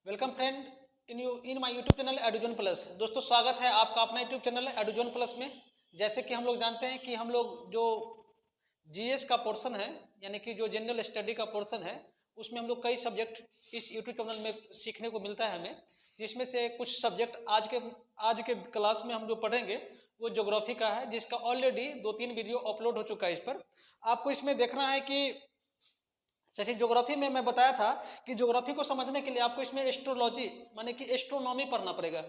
Welcome friend in my YouTube channel Edujan plus. दोस्तों स्वागत है आपका अपना यूट्यूब चैनल एडुजन प्लस में। जैसे कि हम लोग जानते हैं कि हम लोग जो जीएस का पोर्शन है यानी कि जो जनरल स्टडी का पोर्शन है उसमें हम लोग कई सब्जेक्ट इस यूट्यूब चैनल में सीखने को मिलता है हमें, जिसमें से कुछ सब्जेक्ट आज के क्लास में हम जो पढ़ेंगे वो ज्योग्राफी का है, जिसका ऑलरेडी 2-3 वीडियो अपलोड हो चुका है। इस पर आपको इसमें देखना है कि जैसे ज्योग्राफी में मैं बताया था कि ज्योग्राफी को समझने के लिए आपको इसमें एस्ट्रोलॉजी माने कि एस्ट्रोनॉमी पढ़ना पड़ेगा।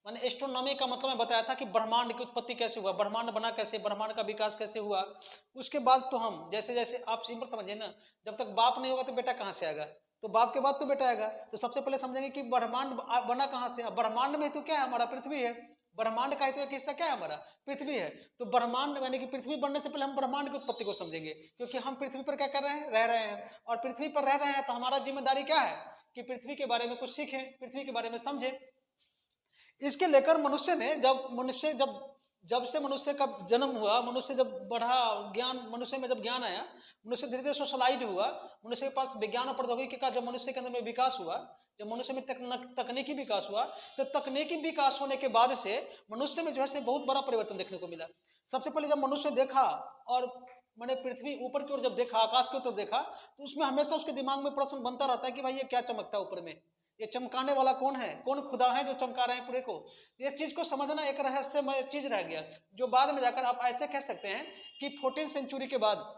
माने एस्ट्रोनॉमी का मतलब मैं बताया था कि ब्रह्मांड की उत्पत्ति कैसे हुआ, ब्रह्मांड बना कैसे, ब्रह्मांड का विकास कैसे हुआ। उसके बाद तो हम जैसे जैसे आप सिंपल समझिए ना, जब तक बाप नहीं होगा तो बेटा कहाँ से आएगा, तो बाप के बाद तो बेटा आएगा। तो सबसे पहले समझेंगे कि ब्रह्मांड बना कहाँ से। ब्रह्मांड में तो क्या है, हमारा पृथ्वी है। ब्रह्मांड का तो एक हिस्सा क्या है, हमारा पृथ्वी है। तो ब्रह्मांड यानी कि पृथ्वी बनने से पहले हम ब्रह्मांड की उत्पत्ति को समझेंगे, क्योंकि हम पृथ्वी पर क्या कर रहे हैं, रह रहे हैं। और पृथ्वी पर रह रहे हैं तो हमारा जिम्मेदारी क्या है कि पृथ्वी के बारे में कुछ सीखें, पृथ्वी के बारे में समझें। इसके लेकर मनुष्य ने जब से मनुष्य का जन्म हुआ, मनुष्य जब बढ़ा, ज्ञान मनुष्य में जब ज्ञान आया, मनुष्य धीरे धीरे सोशलाइज हुआ, मनुष्य के पास विज्ञान और प्रौद्योगिकी का जब मनुष्य के अंदर में विकास हुआ, जब मनुष्य में तकनीकी विकास हुआ, तो तकनीकी विकास होने के बाद से मनुष्य में जो है बहुत बड़ा परिवर्तन देखने को मिला। सबसे पहले जब मनुष्य देखा और मैंने पृथ्वी ऊपर की ओर जब देखा, आकाश की ओर देखा, तो उसमें हमेशा उसके दिमाग में प्रश्न बनता रहता है कि भाई ये क्या चमकता है ऊपर में, ये चमकाने वाला कौन है, कौन खुदा है जो चमका रहे हैं पूरे को। इस चीज को समझना एक रहस्यमय चीज रह गया, जो बाद में जाकर आप ऐसे कह सकते हैं कि 14वीं सेंचुरी के बाद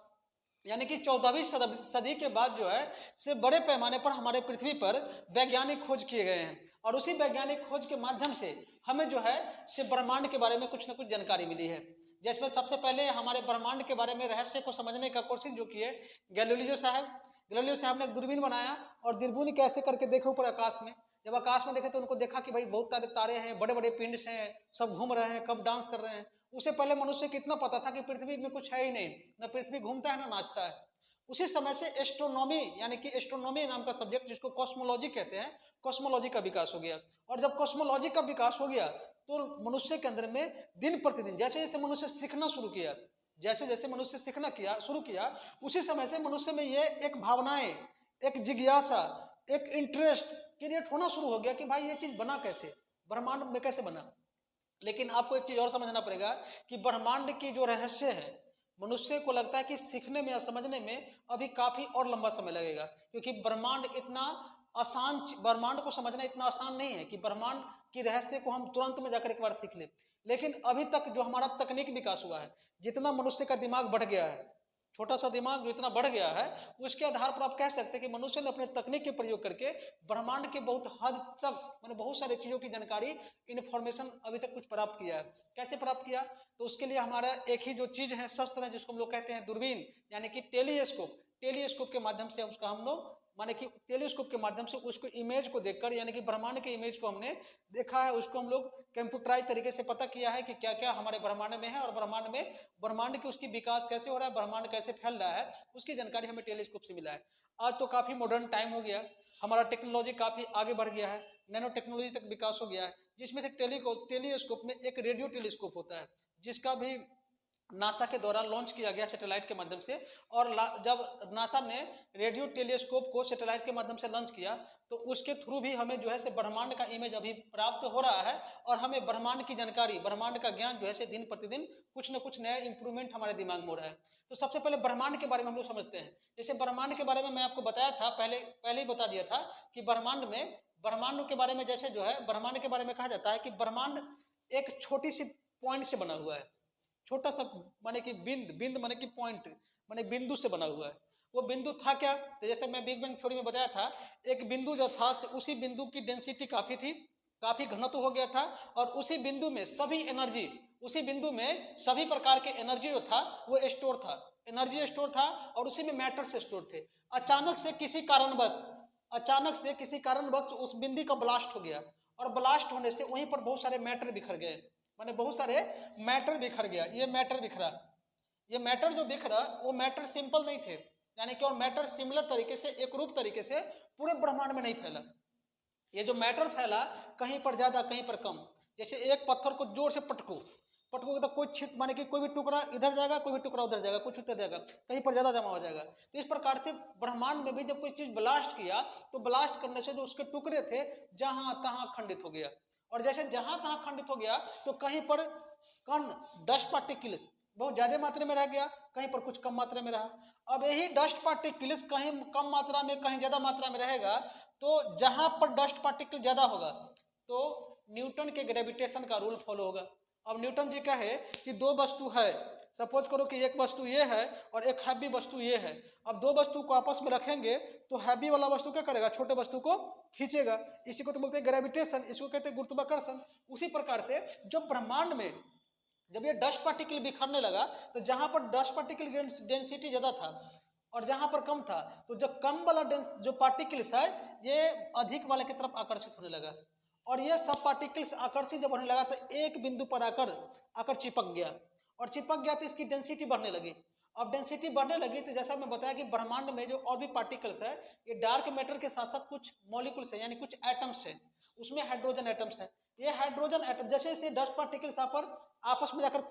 यानी कि 14वीं सदी के बाद जो है से बड़े पैमाने पर हमारे पृथ्वी पर वैज्ञानिक खोज किए गए हैं, और उसी वैज्ञानिक खोज के माध्यम से हमें जो है से ब्रह्मांड के बारे में कुछ न कुछ जानकारी मिली है। जिसमें सबसे पहले हमारे ब्रह्मांड के बारे में रहस्य को समझने का कोशिश जो की है गैलीलियो साहब ने एक दूरबीन बनाया और दूरबीन कैसे करके देखे ऊपर आकाश में। जब आकाश में देखे तो उनको देखा कि भाई बहुत सारे तारे हैं, बड़े बड़े पिंड हैं, सब घूम रहे हैं, कब डांस कर रहे हैं। उससे पहले मनुष्य को इतना पता था कि पृथ्वी में कुछ है ही नहीं, ना पृथ्वी घूमता है ना नाचता है। उसी समय से एस्ट्रोनॉमी यानी कि एस्ट्रोनॉमी नाम का सब्जेक्ट, जिसको कॉस्मोलॉजी कहते हैं, कॉस्मोलॉजी का विकास हो गया। और जब कॉस्मोलॉजी का विकास हो गया तो मनुष्य के अंदर में दिन प्रतिदिन जैसे जैसे मनुष्य सीखना शुरू किया, जैसे जैसे मनुष्य सीखना शुरू किया, उसी समय से मनुष्य में ये एक भावनाएं, एक जिज्ञासा, एक इंटरेस्ट क्रिएट होना शुरू हो गया कि भाई ये चीज बना कैसे, ब्रह्मांड में कैसे बना। लेकिन आपको एक चीज और समझना पड़ेगा कि ब्रह्मांड की जो रहस्य है, मनुष्य को लगता है कि सीखने में या समझने में अभी काफी और लंबा समय लगेगा, क्योंकि ब्रह्मांड को समझना इतना आसान नहीं है कि ब्रह्मांड की रहस्य को हम तुरंत में जाकर एक बार सीख लें। लेकिन अभी तक जो हमारा तकनीक विकास हुआ है, जितना मनुष्य का दिमाग बढ़ गया है, छोटा सा दिमाग जो इतना बढ़ गया है, उसके आधार पर आप कह सकते हैं कि मनुष्य ने अपने तकनीक के प्रयोग करके ब्रह्मांड के बहुत हद तक मैंने बहुत सारी चीजों की जानकारी, इन्फॉर्मेशन अभी तक कुछ प्राप्त किया है। कैसे प्राप्त किया, तो उसके लिए हमारा एक ही जो चीज है, शस्त्र है, जिसको हम लोग कहते हैं दूरबीन यानी कि टेलीस्कोप के माध्यम से उसका हम लोग माने कि टेलीस्कोप के माध्यम से उसको इमेज को देखकर यानी कि ब्रह्मांड के इमेज को हमने देखा है, उसको हम लोग कंप्यूटराइज तरीके से पता किया है कि क्या क्या हमारे ब्रह्मांड में है, और ब्रह्मांड की उसकी विकास कैसे हो रहा है, ब्रह्मांड कैसे फैल रहा है, उसकी जानकारी हमें टेलीस्कोप से मिला है। आज तो काफी मॉडर्न टाइम हो गया, हमारा टेक्नोलॉजी काफी आगे बढ़ गया है, नैनो टेक्नोलॉजी तक विकास हो गया है, जिसमें से टेलीस्कोप में एक रेडियो टेलीस्कोप होता है, जिसका भी नासा के द्वारा लॉन्च किया गया सैटेलाइट के माध्यम से। और जब नासा ने रेडियो टेलीस्कोप को सैटेलाइट के माध्यम से लॉन्च किया, तो उसके थ्रू भी हमें जो है से ब्रह्मांड का इमेज अभी प्राप्त हो रहा है, और हमें ब्रह्मांड की जानकारी, ब्रह्मांड का ज्ञान जो है से दिन प्रतिदिन कुछ न कुछ नया इंप्रूवमेंट हमारे दिमाग में हो रहा है। तो सबसे पहले ब्रह्मांड के बारे में हम लोग समझते हैं। जैसे ब्रह्मांड के बारे में मैं आपको बताया था, पहले ही बता दिया था कि ब्रह्मांड के बारे में जैसे जो है ब्रह्मांड के बारे में कहा जाता है कि ब्रह्मांड एक छोटी सी पॉइंट से बना हुआ है, छोटा सा माने कि बिंद माने कि पॉइंट माने बिंदु से बना हुआ है। वो बिंदु था क्या, तो जैसे मैं बिग बैंग थ्योरी में बताया था, एक बिंदु जो था उसी बिंदु की डेंसिटी काफी थी, काफी घनत्व हो गया था, और उसी बिंदु में सभी प्रकार के एनर्जी जो था वो स्टोर था, एनर्जी स्टोर था, और उसी में मैटर से स्टोर थे। अचानक से किसी कारणवश उस बिंदु का ब्लास्ट हो गया, और ब्लास्ट होने से वहीं पर बहुत सारे मैटर बिखर गए, माने बहुत सारे मैटर बिखर गया। ये मैटर जो बिखरा वो मैटर सिंपल नहीं थे, यानी कि और मैटर सिमिलर तरीके से, एक रूप तरीके से पूरे ब्रह्मांड में नहीं फैला। ये जो मैटर फैला कहीं पर ज्यादा कहीं पर कम, जैसे एक पत्थर को जोर से पटको पटकोगे तो कोई छिट माने कि कोई भी टुकड़ा इधर जाएगा, कोई भी टुकड़ा उधर जाएगा, कुछ उधर जाएगा, कहीं पर ज़्यादा जमा हो जाएगा। तो इस प्रकार से ब्रह्मांड में भी जब कोई चीज़ ब्लास्ट किया तो ब्लास्ट करने से जो उसके टुकड़े थे जहाँ तहाँ खंडित हो गया, और जैसे जहाँ तहाँ खंडित हो गया तो कहीं पर कण डस्ट पार्टिकल्स बहुत ज़्यादा मात्रा में रह गया, कहीं पर कुछ कम मात्रा में रहा। अब यही डस्ट पार्टिकल्स कहीं कम मात्रा में कहीं ज़्यादा मात्रा में रहेगा, तो जहाँ पर डस्ट पार्टिकल ज़्यादा होगा तो न्यूटन के ग्रेविटेशन का रूल फॉलो होगा। अब न्यूटन जी का है कि दो वस्तु है, सपोज करो कि एक वस्तु ये है और एक हैवी वस्तु ये है। अब दो वस्तु को आपस में रखेंगे तो हैवी वाला वस्तु क्या करेगा, छोटे वस्तु को खींचेगा, इसी को तो बोलते हैं ग्रेविटेशन, इसको कहते हैं गुरुत्वाकर्षण। उसी प्रकार से जब ब्रह्मांड में जब ये डस्ट पार्टिकल बिखरने लगा तो जहाँ पर डस्ट पार्टिकल डेंसिटी ज़्यादा था और जहाँ पर कम था, तो जब कम वाला जो पार्टिकल्स है ये अधिक वाले की तरफ आकर्षित होने लगा, और ये सब पार्टिकल्स आकर्षित जब होने लगा तो एक बिंदु पर आकर चिपक गया, और चिपक गया तो इसकी डेंसिटी बढ़ने लगी। अब डेंसिटी बढ़ने लगी तो जैसा मैं बताया कि ब्रह्मांड में जो और भी पार्टिकल्स है ये डार्क मैटर के साथ साथ कुछ मॉलिक्यूल्स है यानी कुछ एटम्स है, उसमें हाइड्रोजन एटम्स है। ये हाइड्रोजन एटम जैसे जैसे डस्ट पार्टिकल्स आपस में जाकर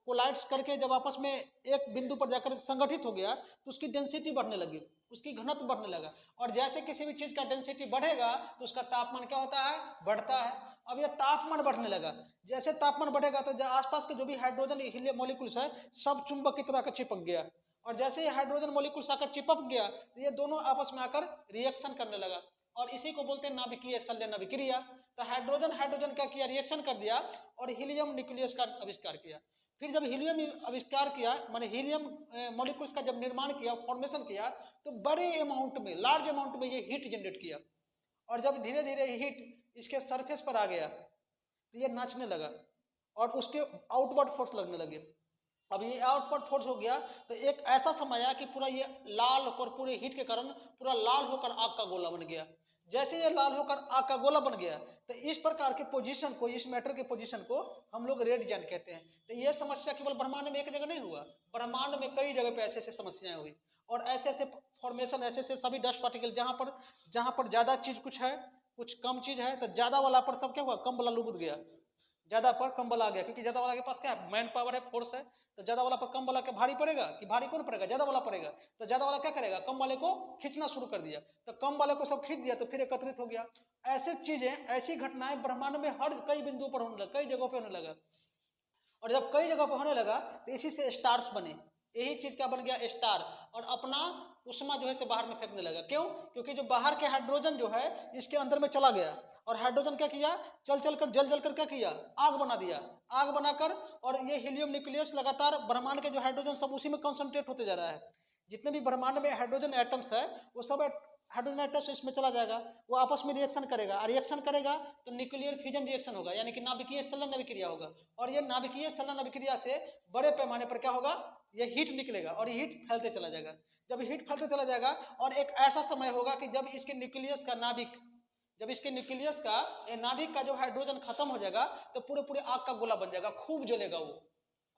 कोलाइड्स करके जब आपस में एक बिंदु पर जाकर संगठित हो गया तो उसकी डेंसिटी बढ़ने लगी, उसकी घनत्व बढ़ने लगा, और जैसे किसी भी चीज़ का डेंसिटी बढ़ेगा तो उसका तापमान क्या होता है, बढ़ता है। अब यह तापमान बढ़ने लगा, जैसे तापमान बढ़ेगा तो आसपास के जो भी हाइड्रोजन हीलियम मॉलिक्यूल्स है सब चुंबक की तरह का चिपक गया, और जैसे ये हाइड्रोजन मॉलिक्यूल्स आकर चिपक गया तो ये दोनों आपस में आकर रिएक्शन करने लगा, और इसी को बोलते हैं नाभिकीय संलयन अभिक्रिया। तो हाइड्रोजन क्या किया, रिएक्शन कर दिया और हीलियम न्यूक्लियस का आविष्कार किया। फिर जब हीलियम आविष्कार किया माने हीलियम मॉलिक्यूल्स का जब निर्माण किया, फॉर्मेशन किया, तो बड़े अमाउंट में लार्ज अमाउंट में ये हीट जनरेट किया, और जब धीरे धीरे हीट इसके सरफेस पर आ गया तो ये नाचने लगा और उसके आउटवर्ड फोर्स लगने लगे। अब ये आउटवर्ड फोर्स हो गया तो एक ऐसा समय आया कि पूरा ये लाल होकर पूरे हीट के कारण पूरा लाल होकर आग का गोला बन गया। जैसे ये लाल होकर आग का गोला बन गया तो इस प्रकार के पोजीशन को, इस मैटर के पोजीशन को हम लोग रेड जॉन कहते हैं। तो ये समस्या केवल ब्रह्मांड में एक जगह नहीं हुआ, ब्रह्मांड में कई जगह पे ऐसे ऐसे समस्याएं हुई, और ऐसे ऐसे फॉर्मेशन, ऐसे ऐसे सभी डस्ट पार्टिकल जहाँ पर ज़्यादा चीज़ कुछ है, कुछ कम चीज़ है, तो ज़्यादा वाला पर सब क्या हुआ, कम वाला लुबुत गया, ज़्यादा पर कम वाला आ गया, क्योंकि ज़्यादा वाला के पास क्या है, मैन पावर है, फोर्स है। तो ज़्यादा वाला पर कम वाला के भारी पड़ेगा कि भारी कौन पड़ेगा, ज़्यादा वाला पड़ेगा। तो ज़्यादा वाला क्या करेगा, कम वाले को खींचना शुरू कर दिया, तो कम वाले को सब खींच दिया तो फिर एकत्रित हो गया। ऐसे चीज़ें, ऐसी घटनाएं ब्रह्मांड में हर कई बिंदुओं पर होने लगा, कई जगहों पर होने लगा, और जब कई जगह पर होने लगा तो इसी से स्टार्स बने। यही चीज़ क्या बन गया, स्टार, और अपना उष्मा जो है से बाहर में फेंकने लगा। क्यों, क्योंकि जो बाहर के हाइड्रोजन जो है इसके अंदर में चला गया, और हाइड्रोजन क्या किया, जल जल कर क्या किया, आग बना दिया, आग बनाकर, और ये हीलियम न्यूक्लियस लगातार ब्रह्मांड के जो हाइड्रोजन सब उसी में कंसंट्रेट होते जा रहा है। जितने भी ब्रह्मांड में हाइड्रोजन एटम्स है वो सब हाइड्रोजन एटम्स इसमें चला जाएगा, वो आपस में रिएक्शन करेगा, और रिएक्शन करेगा तो न्यूक्लियर फ्यूजन रिएक्शन होगा, यानी कि नाभिकीय संलयन अभिक्रिया होगा, और ये नाभिकीय संलयन अभिक्रिया से बड़े पैमाने पर क्या होगा, ये हीट निकलेगा और हीट फैलते चला जाएगा। जब हीट फैलते चला जाएगा और एक ऐसा समय होगा कि जब इसके न्यूक्लियस का ये नाभिक का जो हाइड्रोजन खत्म हो जाएगा तो पूरे आग का गोला बन जाएगा, खूब जलेगा, वो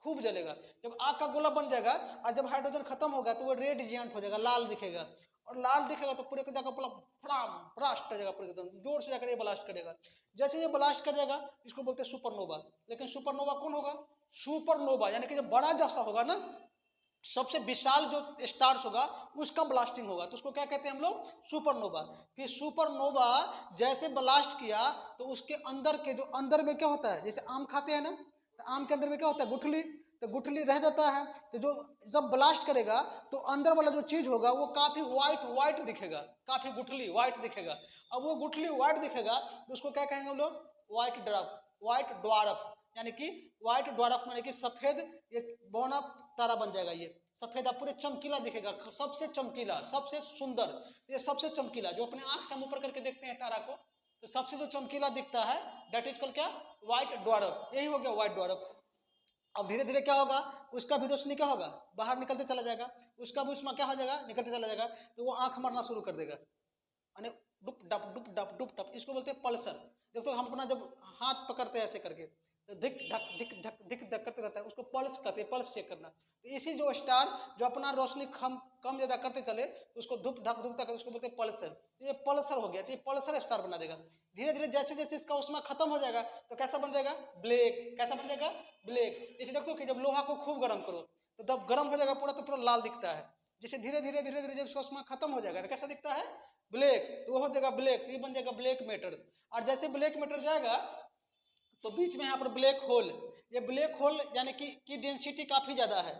खूब जलेगा। जब आग का गोला बन जाएगा और जब हाइड्रोजन खत्म होगा तो वो रेड जियांट हो जाएगा, लाल दिखेगा, और लाल दिखेगा तो पूरे जगह पूरा ब्लास्ट कर जाएगा, पूरे एकदम जोर से जाकर ये ब्लास्ट करेगा। जैसे ये ब्लास्ट कर जाएगा इसको बोलते हैं सुपरनोवा। लेकिन सुपरनोवा कौन होगा, सुपरनोवा यानी कि जब बड़ा जैसा होगा ना, सबसे विशाल जो स्टार्स होगा उसका ब्लास्टिंग होगा, तो उसको क्या कहते हैं हम लोग, सुपरनोवा। फिर सुपरनोवा जैसे ब्लास्ट किया तो उसके अंदर के जो अंदर में क्या होता है, जैसे आम खाते हैं ना, तो आम के अंदर में क्या होता है, गुठली, तो गुठली रह जाता है, तो जो जब ब्लास्ट करेगा तो अंदर वाला जो चीज होगा वो काफी व्हाइट दिखेगा, काफी गुठली व्हाइट दिखेगा। अब वो गुठली व्हाइट दिखेगा तो उसको क्या कहेंगे हम लोग, व्हाइट ड्वार्फ, यानी कि व्हाइट ड्वार्फ माने कि सफेद, ये बौना तारा बन जाएगा, ये सफेद पूरे चमकीला दिखेगा, सबसे चमकीला, सबसे सुंदर, ये सबसे चमकीला, जो अपने आंख से हम ऊपर करके देखते हैं तारा को, तो सबसे जो चमकीला दिखता है डेट इज कॉल्ड क्या, व्हाइट ड्वार्फ। यही हो गया व्हाइट ड्वार्फ। अब धीरे धीरे क्या होगा, उसका भी रोशनी क्या होगा, बाहर निकलते चला जाएगा, उसका भी उसमें क्या हो जाएगा, निकलते चला जाएगा, तो वो आंख मारना शुरू कर देगा, यानी डुप डप डुप डप डुप डप, इसको बोलते हैं पल्सर। देखो हम अपना जब हाथ पकड़ते हैं ऐसे करके, तो धिक धक करते रहता है, उसको पल्स कहते हैं, पल्स चेक करना। तो इसी जो स्टार जो अपना रोशनी कम ज़्यादा करते चले तो उसको धुप धक करते उसको बोलते हैं पल्सर। तो ये पल्सर हो गया, तो ये पल्सर स्टार बना देगा। धीरे धीरे जैसे जैसे इसका उष्मा खत्म हो जाएगा तो कैसा बन जाएगा, ब्लैक। कैसा बन जाएगा, ब्लैक। इसे देखते हो कि जब लोहा को खूब गर्म करो तो जब गर्म हो जाएगा पूरा तो पूरा लाल दिखता है। जैसे धीरे धीरे जब उसका उष्मा खत्म हो जाएगा तो कैसा दिखता है, ब्लैक। तो वो हो जाएगा ब्लैक, तो ये बन जाएगा ब्लैक मैटर्स। और जैसे ब्लैक मैटर जाएगा तो बीच में यहाँ पर ब्लैक होल, ये ब्लैक होल यानी कि डेंसिटी काफ़ी ज़्यादा है,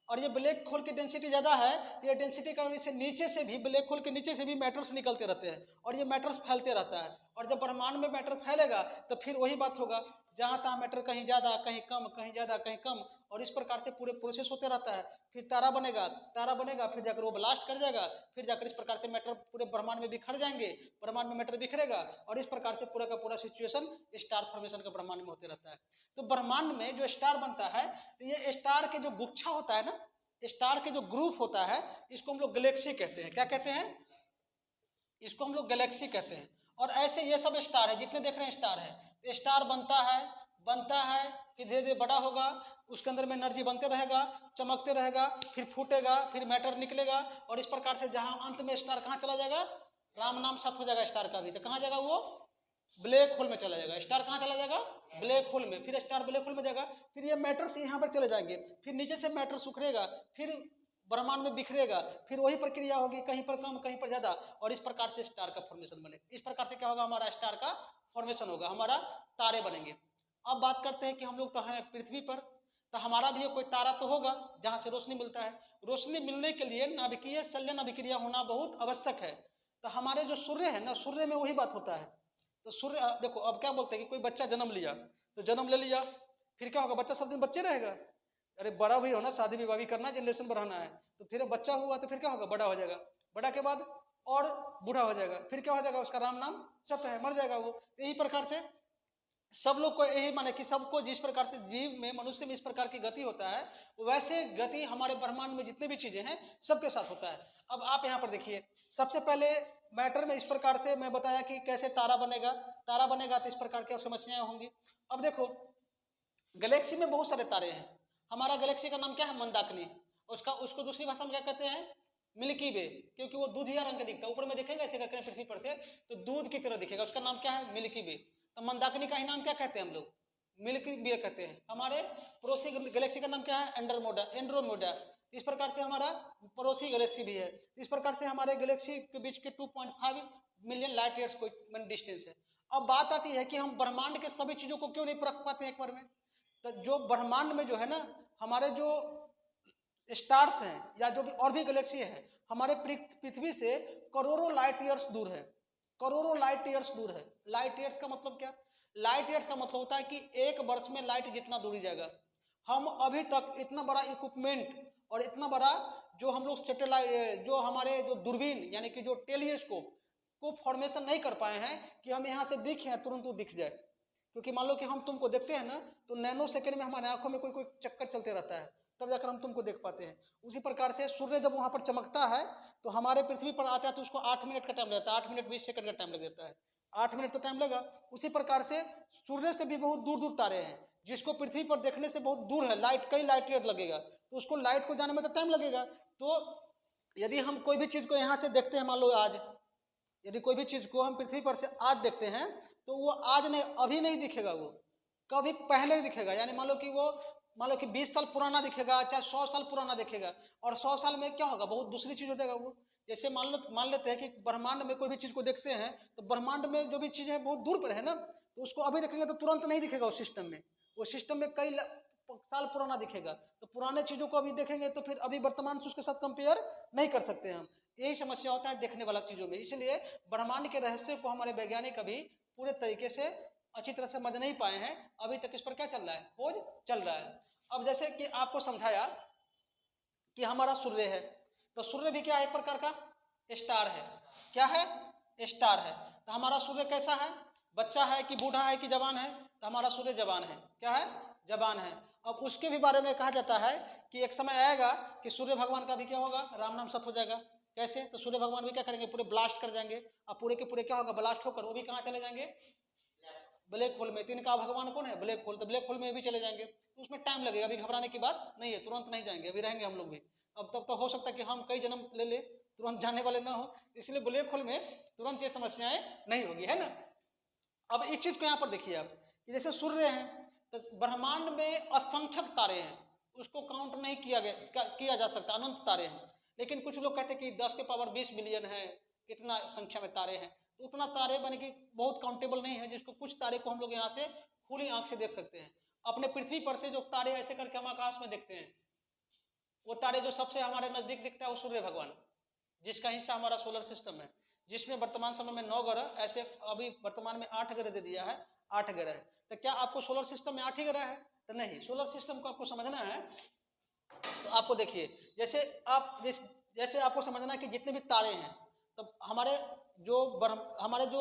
और ये ब्लैक होल की डेंसिटी ज़्यादा है तो ये डेंसिटी का से नीचे से भी, ब्लैक होल के नीचे से भी मैटर्स निकलते रहते हैं और ये मैटर्स फैलते रहता है। और जब ब्रह्मांड में मैटर फैलेगा तो फिर वही बात होगा, जहाँ तहाँ मैटर कहीं ज़्यादा कहीं कम, कहीं ज़्यादा कहीं कम, और इस प्रकार से पूरे प्रोसेस होते रहता है। फिर तारा बनेगा, फिर जाकर वो ब्लास्ट कर जाएगा, फिर जाकर इस प्रकार से मैटर पूरे ब्रह्मांड में बिखर जाएंगे, ब्रह्मांड में मैटर बिखरेगा, और इस प्रकार से पूरा का पूरा सिचुएशन स्टार फॉर्मेशन का ब्रह्मांड में होते रहता है। तो ब्रह्मांड में जो स्टार बनता है तो ये स्टार के जो गुच्छा होता है ना, स्टार के जो ग्रुप होता है, इसको हम लोग गैलेक्सी कहते हैं। क्या कहते हैं, इसको हम लोग गैलेक्सी कहते हैं। और ऐसे ये सब स्टार है, जितने देख रहे हैं स्टार है। स्टार बनता है फिर धीरे धीरे बड़ा होगा, उसके अंदर में एनर्जी बनते रहेगा, चमकते रहेगा, फिर फूटेगा, फिर मैटर निकलेगा, और इस प्रकार से जहां अंत में स्टार कहाँ चला जाएगा, राम नाम सत हो जाएगा स्टार का भी, तो कहाँ जाएगा वो, ब्लैक होल में चला जाएगा। स्टार कहाँ चला जाएगा, ब्लैक होल में। फिर स्टार ब्लैक होल में जाएगा, फिर ये मैटर्स यहाँ पर चले जाएंगे, फिर नीचे से मैटर सुखरेगा, फिर ब्रह्मांड में बिखरेगा, फिर वही प्रक्रिया होगी, कहीं पर कम कहीं पर ज्यादा, और इस प्रकार से स्टार का फॉर्मेशन बने। इस प्रकार से क्या होगा, हमारा स्टार का फॉर्मेशन होगा, हमारा तारे बनेंगे। अब बात करते हैं कि हम लोग तो हैं पृथ्वी पर, तो हमारा भी कोई तारा तो होगा जहाँ से रोशनी मिलता है। रोशनी मिलने के लिए नाभिकीय संलयन अभिक्रिया होना बहुत आवश्यक है। तो हमारे जो सूर्य है ना, सूर्य में वही बात होता है। तो सूर्य देखो, अब क्या बोलते हैं कि कोई बच्चा जन्म लिया, तो जन्म ले लिया, फिर क्या होगा, बच्चा सब दिन बच्चे रहेगा। अरे बड़ा भी होना, शादी विवाह भी करना, जनरेशन बढ़ाना है, तो फिर बच्चा हुआ तो फिर क्या होगा, बड़ा हो जाएगा, बड़ा के बाद और बूढ़ा हो जाएगा, फिर क्या हो जाएगा, उसका राम नाम सत्य है, मर जाएगा वो। यही प्रकार से सब लोग को यही माने कि सबको जिस प्रकार से जीव में, मनुष्य में इस प्रकार की गति होता है, वैसे गति हमारे ब्रह्मांड में जितने भी चीजें हैं सबके साथ होता है। अब आप यहाँ पर देखिए, सबसे पहले मैटर में इस प्रकार से मैं बताया कि कैसे तारा बनेगा तो इस प्रकार की समस्याएं होंगी। अब देखो, गैलेक्सी में बहुत सारे तारे हैं। हमारा गैलेक्सी का नाम क्या है, मंदाकिनी। उसको दूसरी भाषा में क्या कहते हैं, मिल्की वे, क्योंकि वो दूधिया रंग का दिखता है। ऊपर में देखेंगे ऐसे करके पृथ्वी पर से तो दूध की तरह दिखेगा, उसका नाम क्या है, मिल्की वे। तो मंदाकिनी का ही नाम क्या कहते हैं हम लोग, मिल्की वे कहते हैं। हमारे पड़ोसी गैलेक्सी का नाम क्या है, एंड्रोमेडा। इस प्रकार से हमारा पड़ोसी गैलेक्सी भी है। इस प्रकार से हमारे गैलेक्सी के बीच के 2.5 मिलियन लाइट ईयर्स को डिस्टेंस है। अब बात आती है कि हम ब्रह्मांड के सभी चीजों को क्यों नहीं परख पाते एक बार में। तो जो ब्रह्मांड में जो है ना, हमारे जो स्टार्स हैं या जो भी और भी गैलेक्सी है, हमारे पृथ्वी से करोड़ों लाइट ईयर्स दूर है, करोड़ों लाइट ईयर्स दूर है। लाइट ईयर्स का मतलब क्या, लाइट ईयर्स का मतलब होता है कि एक वर्ष में लाइट जितना दूरी जाएगा। हम अभी तक इतना बड़ा इक्विपमेंट और इतना बड़ा जो हम लोग सैटेलाइट, जो हमारे जो दूरबीन यानी कि जो टेलीस्कोप को फॉर्मेशन नहीं कर पाए हैं कि हम यहाँ से दिखें तुरंत वो दिख जाए। क्योंकि मान लो कि हम तुमको देखते हैं ना, तो नैनो सेकंड में हमारे आंखों में कोई कोई चक्कर चलते रहता है, तब जाकर हम तुमको देख पाते हैं। उसी प्रकार से सूर्य जब वहाँ पर चमकता है तो हमारे पृथ्वी पर आता है तो उसको 8 मिनट का टाइम लगता है, 8 मिनट 20 सेकंड का टाइम लग जाता है, 8 मिनट तो टाइम लगा। उसी प्रकार से सूर्य से भी बहुत दूर दूर तारे हैं, जिसको पृथ्वी पर देखने से बहुत दूर है, लाइट कई लाइट ईयर लगेगा, तो उसको लाइट को जाने में तो टाइम लगेगा। तो यदि हम कोई भी चीज़ को यहाँ से देखते हैं, मान लो आज यदि कोई भी चीज़ को हम पृथ्वी पर से आज देखते हैं तो वो आज नहीं, अभी नहीं दिखेगा, वो कभी पहले ही दिखेगा। यानी मान लो कि 20 साल पुराना दिखेगा, चाहे 100 साल पुराना दिखेगा, और 100 साल में क्या होगा, बहुत दूसरी चीज़ हो जाएगा वो। जैसे मान लेते हैं कि ब्रह्मांड में कोई भी चीज़ को देखते हैं तो ब्रह्मांड में जो भी चीज़ है बहुत दूर पर है ना, तो उसको अभी देखेंगे तो तुरंत नहीं दिखेगा उस सिस्टम में, वो सिस्टम में कई साल पुराना दिखेगा। तो पुराने चीज़ों को अभी देखेंगे तो फिर अभी वर्तमान से उसके साथ कंपेयर नहीं कर सकते हम। यही समस्या होता है देखने वाला चीज़ों में। इसलिए ब्रह्मांड के रहस्य को हमारे वैज्ञानिक अभी पूरे तरीके से अच्छी तरह समझ नहीं पाए हैं। अभी तक इस पर क्या चल रहा है, खोज चल रहा है। अब जैसे कि आपको समझाया कि हमारा सूर्य है, तो सूर्य भी क्या है, एक प्रकार का स्टार है। क्या है, स्टार है। तो हमारा सूर्य कैसा है, बच्चा है कि बूढ़ा है कि जवान है, तो हमारा सूर्य जवान है। क्या है, जवान है। अब उसके भी बारे में कहा जाता है कि एक समय आएगा कि सूर्य भगवान का भी क्या होगा, राम नाम सत हो जाएगा। कैसे, तो सूर्य भगवान भी क्या करेंगे, पूरे ब्लास्ट कर जाएंगे, और पूरे के पूरे क्या होगा, ब्लास्ट होकर वो भी कहाँ चले जाएंगे, ब्लैक होल में, तो इनका भगवान कौन है? Black hole. तो ब्लैक होल में भी चले जाएंगे तो उसमें टाइम लगेगा, अभी घबराने की बात नहीं है, तुरंत नहीं जाएंगे, अभी रहेंगे हम लोग भी। अब तब तो हो सकता है कि हम कई जन्म ले ले, तुरंत जाने वाले ना हो, इसलिए ब्लैक होल में तुरंत ये समस्याएं नहीं होगी, है ना। अब इस चीज को यहाँ पर देखिए आप, कि जैसे सूर्य है तो ब्रह्मांड में असंख्यक तारे हैं, उसको काउंट नहीं किया जा सकता, अनंत तारे हैं। लेकिन कुछ लोग कहते हैं कि 10 के पावर 20 बिलियन है, इतना संख्या में तारे हैं। तो उतना तारे बने कि बहुत काउंटेबल नहीं है, जिसको कुछ तारे को हम लोग यहाँ से खुली आंख से देख सकते हैं। अपने पृथ्वी पर से जो तारे ऐसे करके हम आकाश में देखते हैं, वो तारे जो सबसे हमारे नजदीक दिखता है वो सूर्य भगवान, जिसका हिस्सा हमारा सोलर सिस्टम है, जिसमें वर्तमान समय में 9 ग्रह, ऐसे अभी वर्तमान में 8 ग्रह दे दिया है, 8 ग्रह है। तो क्या आपको सोलर सिस्टम में 8 ही ग्रह है? तो नहीं, सोलर सिस्टम को आपको समझना है तो आपको देखिए, जैसे आपको समझना है कि जितने भी तारे हैं, तब हमारे जो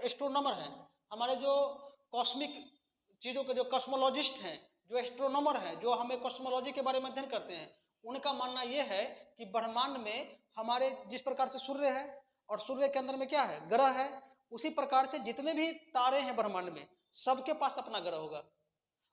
एस्ट्रोनॉमर हैं, हमारे जो कॉस्मिक चीज़ों के जो कॉस्मोलॉजिस्ट हैं, जो एस्ट्रोनॉमर हैं, जो हमें कॉस्मोलॉजी के बारे में अध्ययन करते हैं, उनका मानना यह है कि ब्रह्मांड में हमारे जिस प्रकार से सूर्य है और सूर्य के अंदर में क्या है? ग्रह है। उसी प्रकार से जितने भी तारे हैं ब्रह्मांड में, सबके पास अपना ग्रह होगा,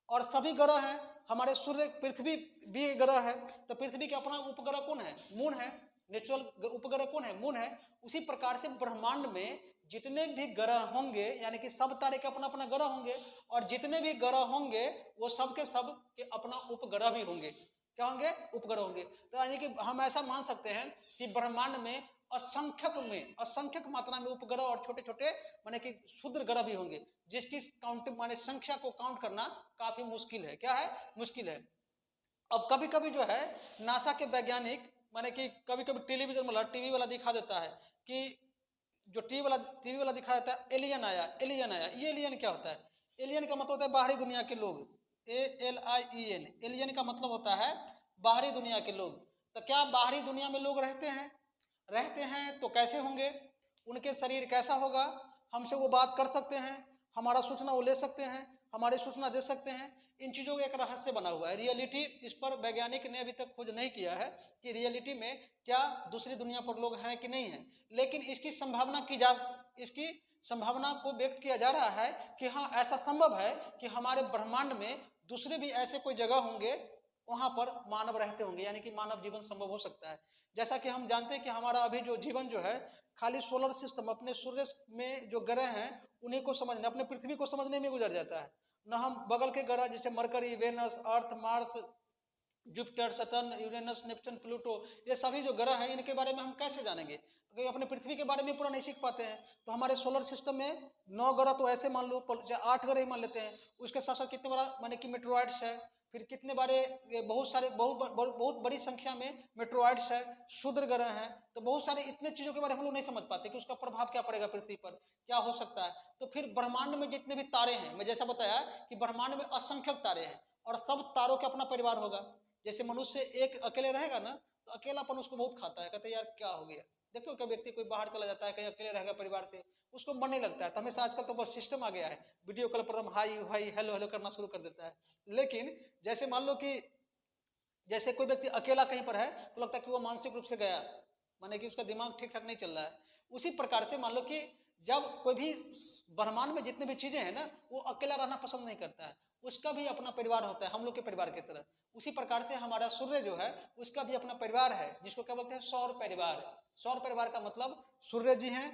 और सभी ग्रह हैं। हमारे सूर्य, पृथ्वी भी ग्रह है, तो पृथ्वी के अपना उपग्रह कौन है? मून है। नेचुरल उपग्रह कौन है? मून है। उसी प्रकार से ब्रह्मांड में जितने भी ग्रह होंगे, यानी कि सब तारे के अपना अपना ग्रह होंगे, और जितने भी ग्रह होंगे वो सब के अपना उपग्रह भी होंगे। क्या होंगे? उपग्रह होंगे। तो यानी कि हम ऐसा मान सकते हैं कि ब्रह्मांड में असंख्यक मात्रा में उपग्रह और छोटे छोटे माने कि क्षुद्र ग्रह भी होंगे, जिसकी काउंट माने संख्या को काउंट करना काफी मुश्किल है। क्या है? मुश्किल है। अब कभी कभी जो है नासा के वैज्ञानिक माने कि कभी कभी टेलीविजन वाला, टीवी वाला दिखा देता है कि जो टीवी वाला दिखा देता है, एलियन आया। ये एलियन क्या होता है? एलियन का मतलब होता है बाहरी दुनिया के लोग, ALIEN। एलियन का मतलब होता है बाहरी दुनिया के लोग। तो क्या बाहरी दुनिया में लोग रहते हैं तो कैसे होंगे? उनके शरीर कैसा होगा? हमसे वो बात कर सकते हैं, हमारा सूचना वो ले सकते हैं, हमारी सूचना दे सकते हैं? इन चीज़ों का एक रहस्य बना हुआ है। रियलिटी, इस पर वैज्ञानिक ने अभी तक खोज नहीं किया है कि रियलिटी में क्या दूसरी दुनिया पर लोग हैं कि नहीं हैं, लेकिन इसकी संभावना को व्यक्त किया जा रहा है कि हाँ, ऐसा संभव है कि हमारे ब्रह्मांड में दूसरे भी ऐसे कोई जगह होंगे, वहाँ पर मानव रहते होंगे, यानी कि मानव जीवन संभव हो सकता है। जैसा कि हम जानते हैं कि हमारा अभी जो जीवन जो है, खाली सोलर सिस्टम, अपने सूर्य में जो ग्रह हैं उन्हीं को समझने, अपने पृथ्वी को समझने में गुजर जाता है। न हम बगल के ग्रह जैसे Mercury, Venus, Earth, Mars, Jupiter, Saturn, Uranus, Neptune, Pluto, ये सभी जो ग्रह हैं इनके बारे में हम कैसे जानेंगे? क्योंकि अपने पृथ्वी के बारे में पूरा नहीं सीख पाते हैं। तो हमारे सोलर सिस्टम में 9 ग्रह तो ऐसे मान लो, 8 ग्रह ही मान लेते हैं। उसके साथ साथ कितने बड़ा माने कि मेट्रोइड्स है, फिर कितने बारे बहुत बड़ी संख्या में मेट्रोइड्स है, क्षुद्र ग्रह हैं। तो बहुत सारे इतने चीज़ों के बारे में हम लोग नहीं समझ पाते कि उसका प्रभाव क्या पड़ेगा पृथ्वी पर, क्या हो सकता है। तो फिर ब्रह्मांड में जितने भी तारे हैं, मैं जैसा बताया कि ब्रह्मांड में असंख्यक तारे हैं और सब तारों का अपना परिवार होगा। जैसे मनुष्य एक अकेले रहेगा ना, तो अकेलापन उसको बहुत खाता है, कहते यार क्या हो गया। देखते हो क्या, व्यक्ति कोई बाहर चला जाता है, कहीं अकेले रहेगा परिवार से, उसको मन नहीं लगता है। तो हमेशा आजकल तो बस सिस्टम आ गया है, वीडियो कॉल पर हम हाई भाई हेलो हेलो करना शुरू कर देता है। लेकिन जैसे मान लो कि जैसे कोई व्यक्ति अकेला कहीं पर है तो लगता है कि वो मानसिक रूप से गया, माने कि उसका दिमाग ठीक ठाक नहीं चल रहा है। उसी प्रकार से मान लो कि जब कोई भी ब्रह्मांड में जितने भी चीजें हैं ना, वो अकेला रहना पसंद नहीं करता है, उसका भी अपना परिवार होता है, हम लोग के परिवार की तरह। उसी प्रकार से हमारा सूर्य जो है उसका भी अपना परिवार है, जिसको क्या बोलते हैं? सौर परिवार। सौर परिवार का मतलब सूर्य जी हैं,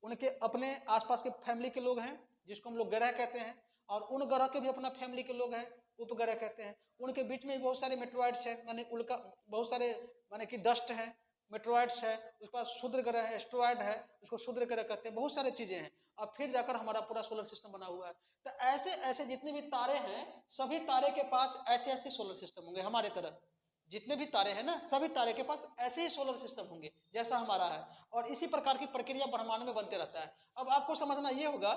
उनके अपने आसपास के फैमिली के लोग हैं, जिसको हम लोग ग्रह कहते हैं, और उन ग्रह के भी अपना फैमिली के लोग हैं, उपग्रह कहते हैं। उनके बीच में भी बहुत सारे मेट्रोइड्स है, माने उल्का बहुत सारे माने कि डस्ट है, मेट्रोइड्स है, उसके बाद क्षुद्र ग्रह है, एस्ट्रॉयड है, उसको क्षुद्र ग्रह कहते हैं। बहुत सारे चीजें हैं, और फिर जाकर हमारा पूरा सोलर सिस्टम बना हुआ है। तो ऐसे ऐसे जितने भी तारे हैं, सभी तारे के पास ऐसे ऐसे सोलर सिस्टम होंगे हमारे तरह। जितने भी तारे हैं ना, सभी तारे के पास ऐसे ही सोलर सिस्टम होंगे जैसा हमारा है, और इसी प्रकार की प्रक्रिया ब्रह्मांड में बनते रहता है। अब आपको समझना ये होगा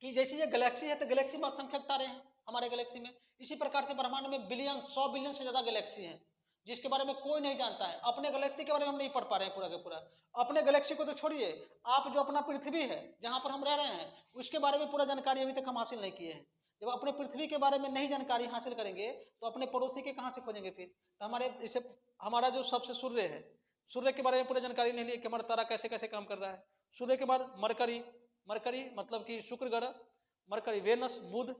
कि जैसे ये गैलेक्सी है, तो गैलेक्सी में असंख्यक तारे हैं हमारे गैलेक्सी में। इसी प्रकार से ब्रह्मांड में बिलियन, 100 बिलियन से ज्यादा गैलेक्सी हैं, जिसके बारे में कोई नहीं जानता है। अपने गैलेक्सी के बारे में हम नहीं पढ़ पा रहे हैं पूरा का पूरा। अपने गैलेक्सी को तो छोड़िए, आप जो अपना पृथ्वी है जहां पर हम रह रहे हैं, उसके बारे में पूरा जानकारी अभी तक हम हासिल नहीं किए हैं। जब अपने पृथ्वी के बारे में नहीं जानकारी हासिल करेंगे तो अपने पड़ोसी के कहाँ से खोजेंगे फिर? तो हमारे इसे हमारा जो सबसे सूर्य है, सूर्य के बारे में पूरी जानकारी नहीं ली कि हमारा तारा कैसे कैसे काम कर रहा है। सूर्य के बाद मरकरी मतलब कि शुक्र ग्रह, मरकरी, वेनस, बुध,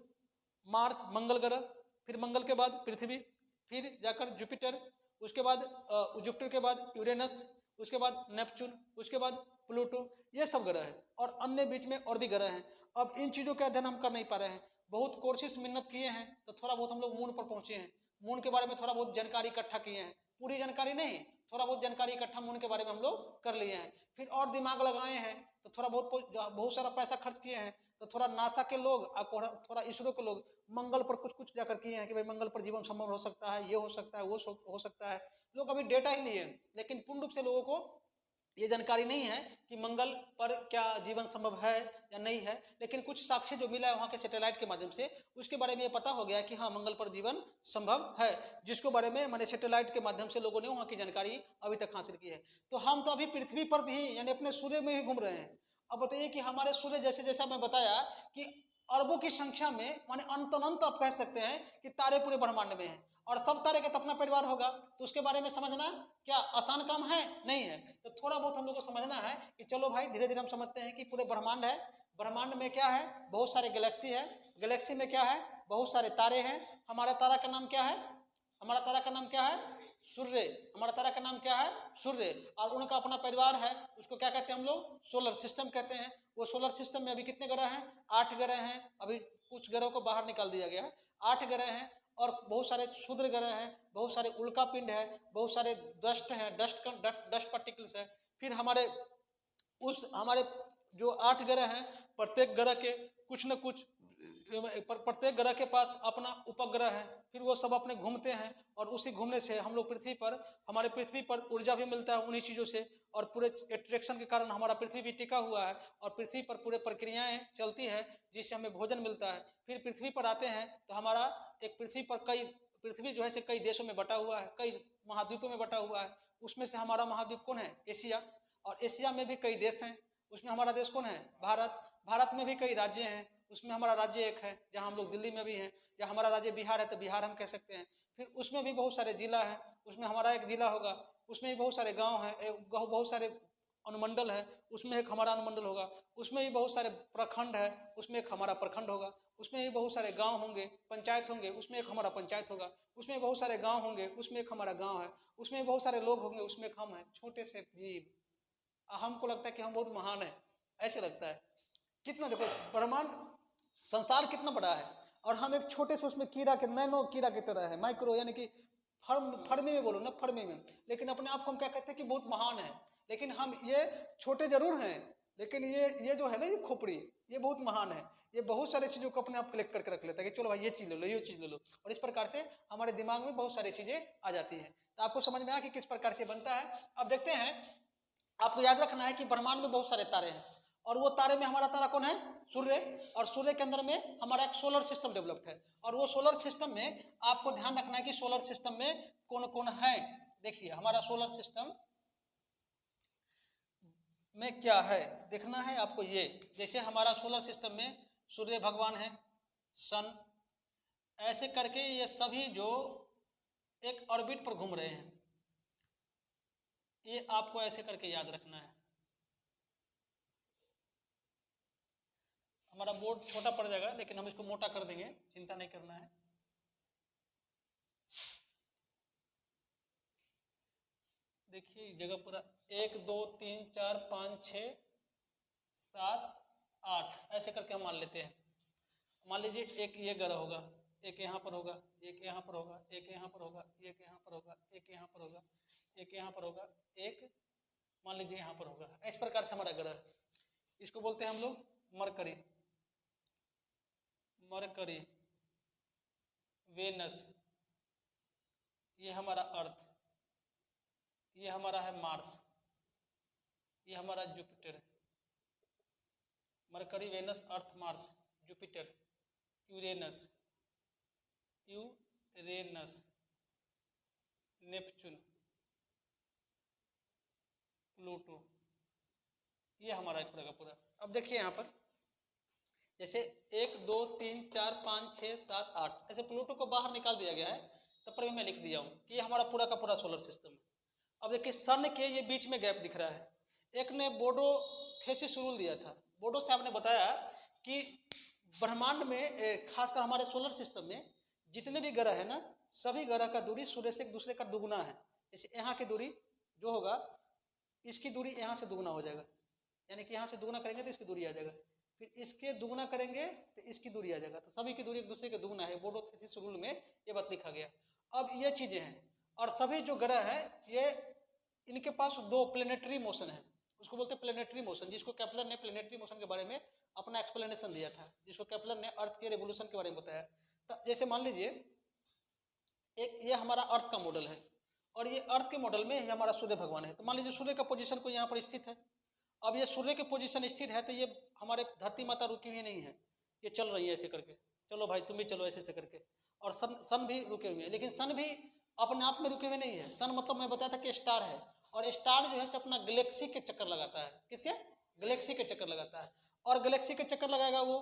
मार्स, मंगल ग्रह, फिर मंगल के बाद पृथ्वी, फिर जाकर जुपिटर, उसके बाद जुपिटर के बाद यूरेनस, उसके बाद नेपच्यून, उसके बाद प्लूटो, ये सब ग्रह है और अन्य बीच में और भी ग्रह हैं। अब इन चीज़ों का अध्ययन हम कर नहीं पा रहे हैं, बहुत कोशिश मेहनत किए हैं तो थोड़ा बहुत हम लोग मून पर पहुंचे हैं, मून के बारे में थोड़ा बहुत जानकारी इकट्ठा किए हैं, पूरी जानकारी नहीं, थोड़ा बहुत जानकारी इकट्ठा मून के बारे में हम लोग कर लिए हैं। फिर और दिमाग लगाए हैं तो थोड़ा बहुत सारा पैसा खर्च किए हैं, तो थोड़ा नासा के लोग और थोड़ा इसरो के लोग मंगल पर कुछ कुछ जाकर किए हैं कि भाई मंगल पर जीवन संभव हो सकता है, ये हो सकता है, वो हो सकता है। लोग अभी डेटा ही लिए, लेकिन पूर्ण रूप से लोगों को ये जानकारी नहीं है कि मंगल पर क्या जीवन संभव है या नहीं है। लेकिन कुछ साक्ष्य जो मिला है वहाँ के सैटेलाइट के माध्यम से, उसके बारे में ये पता हो गया कि हाँ मंगल पर जीवन संभव है, जिसके बारे में मैंने सैटेलाइट के माध्यम से लोगों ने वहाँ की जानकारी अभी तक हासिल की है। तो हम तो अभी पृथ्वी पर भी यानी अपने सूर्य में ही घूम रहे हैं। अब बताइए कि हमारे सूर्य जैसे जैसा मैं बताया कि अरबों की संख्या में, माने अनंत आप कह सकते हैं कि तारे पूरे ब्रह्मांड में हैं और सब तारे का तो अपना परिवार होगा, तो उसके बारे में समझना क्या आसान काम है? नहीं है। तो थोड़ा बहुत हम लोग को समझना है कि चलो भाई धीरे धीरे हम समझते हैं कि पूरे ब्रह्मांड है, ब्रह्मांड में क्या है, बहुत सारे गैलेक्सी है, गैलेक्सी में क्या है, बहुत सारे तारे हैं। हमारा तारा का नाम क्या है? हमारा तारा का नाम क्या है? सूर्य। हमारा तारा का नाम क्या है? सूर्य। और उनका अपना परिवार है, उसको क्या कहते हैं हम लोग? सोलर सिस्टम कहते हैं। वो सोलर सिस्टम में अभी कितने ग्रह हैं? 8 ग्रह हैं। अभी कुछ ग्रहों को बाहर निकाल दिया गया है, 8 ग्रह हैं। और बहुत सारे क्षुद्र ग्रह हैं, बहुत सारे उल्का पिंड है, बहुत सारे डस्ट हैं, डस्ट पार्टिकल्स है। फिर हमारे जो 8 ग्रह हैं, प्रत्येक ग्रह के कुछ न कुछ, प्रत्येक ग्रह के पास अपना उपग्रह है, फिर वो सब अपने घूमते हैं और उसी घूमने से हम लोग हमारे पृथ्वी पर ऊर्जा भी मिलता है उन्हीं चीज़ों से, और पूरे एट्रैक्शन के कारण हमारा पृथ्वी भी टिका हुआ है और पृथ्वी पर पूरे प्रक्रियाएं चलती है जिससे हमें भोजन मिलता है। फिर पृथ्वी पर आते हैं तो हमारा एक पृथ्वी जो है से कई देशों में बटा हुआ है, कई महाद्वीपों में बटा हुआ है। उसमें से हमारा महाद्वीप कौन है? एशिया। और एशिया में भी कई देश हैं, उसमें हमारा देश कौन है? भारत। भारत में भी कई राज्य हैं, उसमें हमारा राज्य एक है, जहाँ हम लोग दिल्ली में भी हैं। या हमारा राज्य बिहार है तो बिहार हम कह सकते हैं। फिर उसमें भी बहुत सारे जिला हैं, उसमें हमारा एक जिला होगा, उसमें भी बहुत सारे गांव हैं, बहुत सारे अनुमंडल है, उसमें एक हमारा अनुमंडल होगा। उसमें भी बहुत सारे प्रखंड है, उसमें एक हमारा प्रखंड होगा। उसमें भी बहुत सारे गांव होंगे, पंचायत होंगे, उसमें एक हमारा पंचायत होगा। उसमें बहुत सारे गांव होंगे, उसमें एक हमारा गांव है। उसमें बहुत सारे लोग होंगे, उसमें एक हम हैं, छोटे से जीव। हमको लगता है कि हम बहुत महान है, ऐसे लगता है। कितना देखो ब्रह्मांड, संसार कितना बड़ा है और हम एक छोटे से उसमें कीड़ा के, नैनो कीड़ा की तरह है, माइक्रो, यानी कि फर्मी में बोलो ना, फर्मी में। लेकिन अपने आप को हम क्या कहते हैं कि बहुत महान है। लेकिन हम ये छोटे जरूर हैं, लेकिन ये जो है ना, ये खोपड़ी, ये बहुत महान है। ये बहुत सारी चीज़ों को अपने आप कलेक्ट करके रख लेता है कि चलो भाई ये चीज़ ले लो, ये चीज़ ले लो, और इस प्रकार से हमारे दिमाग में बहुत सारी चीज़ें आ जाती हैं। तो आपको समझ में आया कि किस प्रकार से बनता है। अब देखते हैं, आपको याद रखना है कि ब्रह्मांड में बहुत सारे तारे हैं और वो तारे में हमारा तारा कौन है? सूर्य। और सूर्य के अंदर में हमारा एक सोलर सिस्टम डेवलप्ड है, और वो सोलर सिस्टम में आपको ध्यान रखना है कि सोलर सिस्टम में कौन कौन है। देखिए हमारा सोलर सिस्टम में क्या है देखना है आपको। ये जैसे हमारा सोलर सिस्टम में सूर्य भगवान है, सन, ऐसे करके ये सभी जो एक ऑर्बिट पर घूम रहे हैं, ये आपको ऐसे करके याद रखना है। हमारा बोर्ड छोटा पड़ जाएगा, लेकिन हम इसको मोटा कर देंगे, चिंता नहीं करना है। देखिए जगह पूरा 1 2 3 4 5 6 7 8 ऐसे करके हम मान लेते हैं। मान लीजिए एक ये ग्रह होगा, एक यहाँ पर होगा, एक यहाँ पर होगा, एक यहाँ पर होगा, एक यहाँ पर होगा, एक यहाँ पर होगा, एक यहाँ पर होगा, एक मान लीजिए यहाँ पर होगा। इस प्रकार से हमारा ग्रह, इसको बोलते हैं हम लोग मरकरी। मरकरी, वेनस, ये हमारा अर्थ, ये हमारा है मार्स, ये हमारा Jupiter. Mercury, Venus, Earth, Mars, Jupiter, Uranus, Neptune, Pluto, ये हमारा एक पूरा का पूरा। अब देखिए यहाँ पर जैसे 1 2 3 4 5 6 7 8 ऐसे प्लूटो को बाहर निकाल दिया गया है, तब पर भी मैं लिख दिया हूँ कि ये हमारा पूरा का पूरा सोलर सिस्टम है। अब देखिए सन के ये बीच में गैप दिख रहा है। एक ने बोडो थेसिस रूल दिया था, बोडो साहब ने बताया कि ब्रह्मांड में खासकर हमारे सोलर सिस्टम में जितने भी ग्रह है ना, सभी ग्रह का दूरी सूर्य से एक दूसरे का दुगुना है। जैसे यहाँ की दूरी जो होगा, इसकी दूरी यहाँ से दुगुना हो जाएगा, यानी कि यहाँ से दुगुना करेंगे तो इसकी दूरी आ जाएगा, फिर इसके दुगुना करेंगे तो इसकी दूरी आ जाएगा, तो सभी की दूरी एक दूसरे के दुगुना है। बोर्डो थीसिस रूल में ये बात लिखा गया। अब ये चीजें हैं, और सभी जो ग्रह हैं ये इनके पास दो प्लेनेटरी मोशन है, उसको बोलते हैं प्लेनेटरी मोशन, जिसको केपलर ने प्लेनेटरी मोशन के बारे में अपना एक्सप्लेनेशन दिया था, जिसको केपलर ने अर्थ के रेवोल्यूशन के बारे में बताया। तो जैसे मान लीजिए एक ये हमारा अर्थ का मॉडल है, और ये अर्थ के मॉडल में ये हमारा सूर्य भगवान है। तो मान लीजिए सूर्य का पोजीशन को यहाँ पर स्थित है। अब ये सूर्य के पोजीशन स्थिर है, तो ये हमारे धरती माता रुकी हुई नहीं है, ये चल रही है ऐसे करके, चलो भाई तुम भी चलो ऐसे ऐसे करके। और सन भी रुके हुए हैं, लेकिन सन भी अपने आप में रुके हुए नहीं है। सन मतलब मैं बताया था कि स्टार है, और स्टार जो है से अपना गैलेक्सी के चक्कर लगाता है। किसके? गैलेक्सी के चक्कर लगाता है, और गैलेक्सी के चक्कर लगाएगा वो,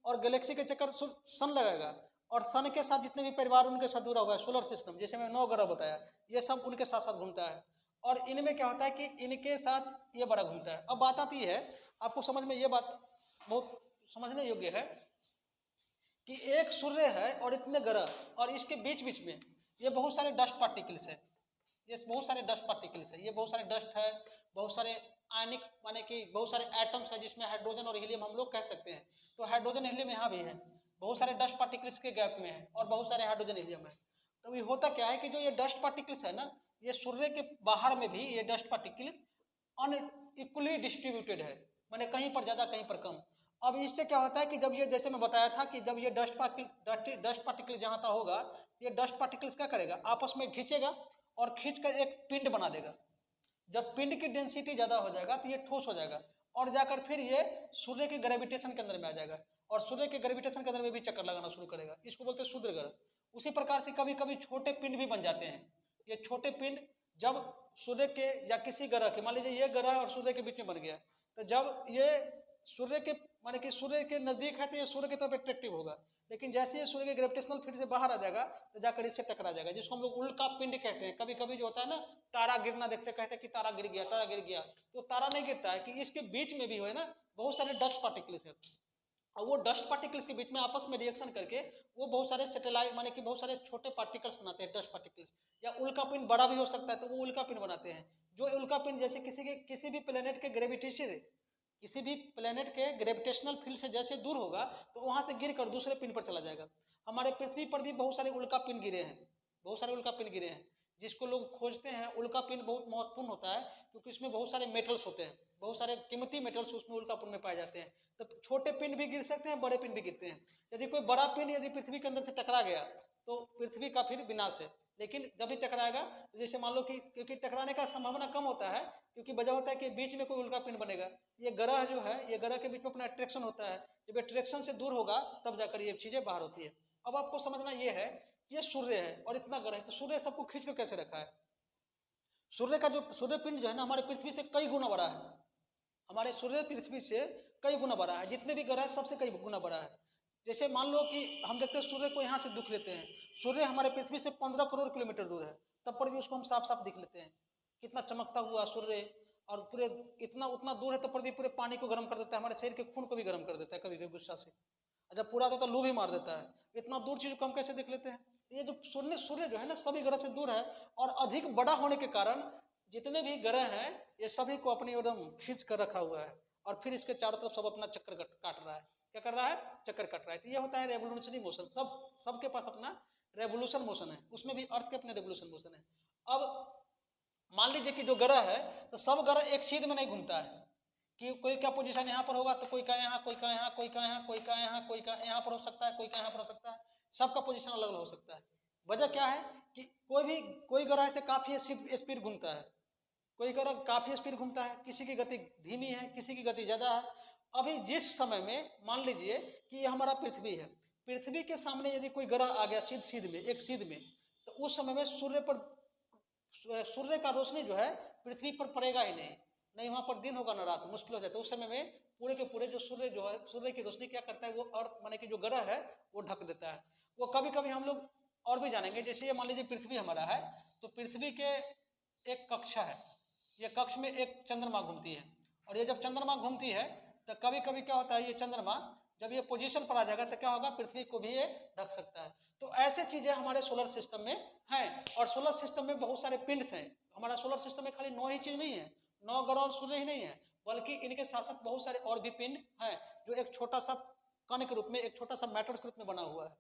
और गैलेक्सी के चक्कर सन लगाएगा, और सन के साथ जितने भी परिवार उनके साथ जुड़ा हुआ है सोलर सिस्टम, जैसे मैं 9 ग्रह बताया, ये सब उनके साथ साथ घूमता है। और इनमें क्या होता है कि इनके साथ ये बड़ा घूमता है। अब बात आती है आपको समझ में, ये बात बहुत समझने योग्य है कि एक सूर्य है और इतने ग्रह, और इसके बीच बीच में ये बहुत सारे डस्ट पार्टिकल्स है, ये बहुत सारे डस्ट पार्टिकल्स है, ये बहुत सारे डस्ट है, बहुत सारे आयनिक माने कि बहुत सारे एटम्स है, जिसमें हाइड्रोजन और हीलियम हम लोग कह सकते हैं। तो हाइड्रोजन हीलियम यहाँ भी है, बहुत सारे डस्ट पार्टिकल्स के गैप में है, और बहुत सारे हाइड्रोजन हीलियम है। तो ये होता क्या है कि जो ये डस्ट पार्टिकल्स है ना, ये सूर्य के बाहर में भी ये डस्ट पार्टिकल्स अनइक्वली डिस्ट्रीब्यूटेड है, माने कहीं पर ज़्यादा कहीं पर कम। अब इससे क्या होता है कि जब ये, जैसे मैं बताया था कि जब ये डस्ट पार्टिकल जहाँ तक होगा, ये डस्ट पार्टिकल्स क्या करेगा, आपस में खींचेगा और खींच कर एक पिंड बना देगा। जब पिंड की डेंसिटी ज़्यादा हो जाएगा तो ये ठोस हो जाएगा, और जाकर फिर ये सूर्य के ग्रेविटेशन के अंदर में आ जाएगा, और सूर्य के ग्रेविटेशन के अंदर में भी चक्कर लगाना शुरू करेगा। इसको बोलते हैं क्षुद्र ग्रह। उसी प्रकार से कभी कभी छोटे पिंड भी बन जाते हैं। ये छोटे पिंड जब सूर्य के या किसी ग्रह के, मान लीजिए ये ग्रह और सूर्य के बीच में बन गया, तो जब ये सूर्य के माने कि सूर्य के नजदीक है तो ये सूर्य की तरफ अट्रैक्टिव होगा, लेकिन जैसे ये सूर्य के ग्रेविटेशनल फील्ड से बाहर आ जाएगा तो जाकर इससे टकरा जाएगा, जिसको हम लोग उल्का पिंड कहते हैं। कभी कभी जो होता है ना, तारा गिरना देखते कहते हैं कि तारा गिर गया, तारा गिर गया, तो तारा नहीं गिरता है, कि इसके बीच में भी हो है ना बहुत सारे डस्ट पार्टिकल्स है, और वो डस्ट पार्टिकल्स के बीच में आपस में रिएक्शन करके वो बहुत सारे सैटेलाइट माने कि बहुत सारे छोटे पार्टिकल्स बनाते हैं, डस्ट पार्टिकल्स। या उल्का पिंड बड़ा भी हो सकता है, तो वो उल्का पिंड बनाते हैं। जो उल्का पिंड जैसे किसी भी प्लेनेट के ग्रेविटेशनल फील्ड से जैसे दूर होगा, तो वहां से गिर कर दूसरे पिंड पर चला जाएगा। हमारे पृथ्वी पर भी बहुत सारे उल्का पिंड गिरे हैं, बहुत सारे उल्का पिंड गिरे हैं, जिसको लोग खोजते हैं। उल्का पिंड बहुत महत्वपूर्ण होता है, क्योंकि इसमें बहुत सारे मेटल्स होते हैं, बहुत सारे कीमती मेटल्स उसमें उल्का पिंड में पाए जाते हैं। तो छोटे पिंड भी गिर सकते हैं, बड़े पिंड भी गिरते हैं। यदि कोई बड़ा पिंड यदि पृथ्वी के अंदर से टकरा गया तो पृथ्वी का फिर विनाश है। लेकिन जब भी टकराएगा, तो जैसे मान लो कि क्योंकि टकराने का संभावना कम होता है, क्योंकि वजह होता है कि बीच में कोई उल्का पिंड बनेगा। ये ग्रह जो है, ये ग्रह के बीच में अपना अट्रैक्शन होता है, जब अट्रैक्शन से दूर होगा तब जाकर ये चीजें बाहर होती है। अब आपको समझना ये है, ये सूर्य है और इतना ग्रह है, तो सूर्य सबको खींच कर कैसे रखा है? सूर्य का जो सूर्य पिंड जो है ना, हमारे पृथ्वी से कई गुना बड़ा है, हमारे सूर्य पृथ्वी से कई गुना बड़ा है, जितने भी ग्रह है सबसे कई गुना बड़ा है। जैसे मान लो कि हम देखते हैं सूर्य को यहाँ से दुख लेते हैं, सूर्य हमारे पृथ्वी से 15 करोड़ किलोमीटर दूर है, तब पर भी उसको हम साफ साफ दिख लेते हैं, कितना चमकता हुआ सूर्य। और पूरे इतना उतना दूर है तब पर भी पूरे पानी को गर्म कर देता है, हमारे शरीर के खून को भी गर्म कर देता है कभी कभी गुस्सा से, जब पूरा आता है तो लू भी मार देता है। इतना दूर चीज को हम कैसे देख लेते हैं? ये जो सूर्य जो है ना, सभी ग्रह से दूर है, और अधिक बड़ा होने के कारण जितने भी ग्रह हैं ये सभी को अपनी एकदम खींच कर रखा हुआ है, और फिर इसके चारों तरफ सब अपना चक्कर काट रहा है। क्या कर रहा है? चक्कर काट रहा है। तो ये होता है रेवोल्यूशनरी मोशन। सबके पास अपना रेवोल्यूशन मोशन है, उसमें भी अर्थ के अपने रेवोल्यूशन मोशन है। अब मान लीजिए कि जो ग्रह है, तो सब ग्रह एक सीध में नहीं घूमता है, कि कोई क्या पोजीशन यहाँ पर होगा तो कोई का यहाँ, कोई का यहाँ, कोई का यहाँ, कोई का यहाँ, कोई का यहाँ पर हो सकता है, कोई का यहाँ पर हो सकता है, सबका पोजीशन अलग अलग हो सकता है। वजह क्या है कि कोई ग्रह से काफी स्पीड घूमता है, कोई ग्रह काफी स्पीड घूमता है, किसी की गति धीमी है, किसी की गति ज्यादा है। अभी जिस समय में मान लीजिए कि ये हमारा पृथ्वी है, पृथ्वी के सामने यदि कोई ग्रह आ गया एक सीध में, तो उस समय में सूर्य का रोशनी जो है पृथ्वी पर पड़ेगा ही नहीं वहां पर दिन होगा ना रात, मुश्किल हो जाता है। उस समय में पूरे के पूरे जो सूर्य जो है, सूर्य की रोशनी क्या करता है, वो अर्थ माने कि जो ग्रह है वो ढक देता है। वो कभी कभी हम लोग और भी जानेंगे। जैसे ये मान लीजिए पृथ्वी हमारा है, तो पृथ्वी के एक कक्षा है, ये कक्ष में एक चंद्रमा घूमती है, और ये जब चंद्रमा घूमती है तो कभी कभी क्या होता है, ये चंद्रमा जब ये पोजीशन पर आ जाएगा तो क्या होगा, पृथ्वी को भी ये ढक सकता है। तो ऐसे चीजें हमारे सोलर सिस्टम में हैं। और सोलर सिस्टम में बहुत सारे पिंड्स हैं। हमारा सोलर सिस्टम में खाली 9 ही चीज नहीं है, 9 ग्रह और सूर्य ही नहीं है, बल्कि इनके साथ साथ बहुत सारे और भी पिंड हैं जो एक छोटा सा कण के रूप में, एक छोटा सा मैटर के रूप में बना हुआ है।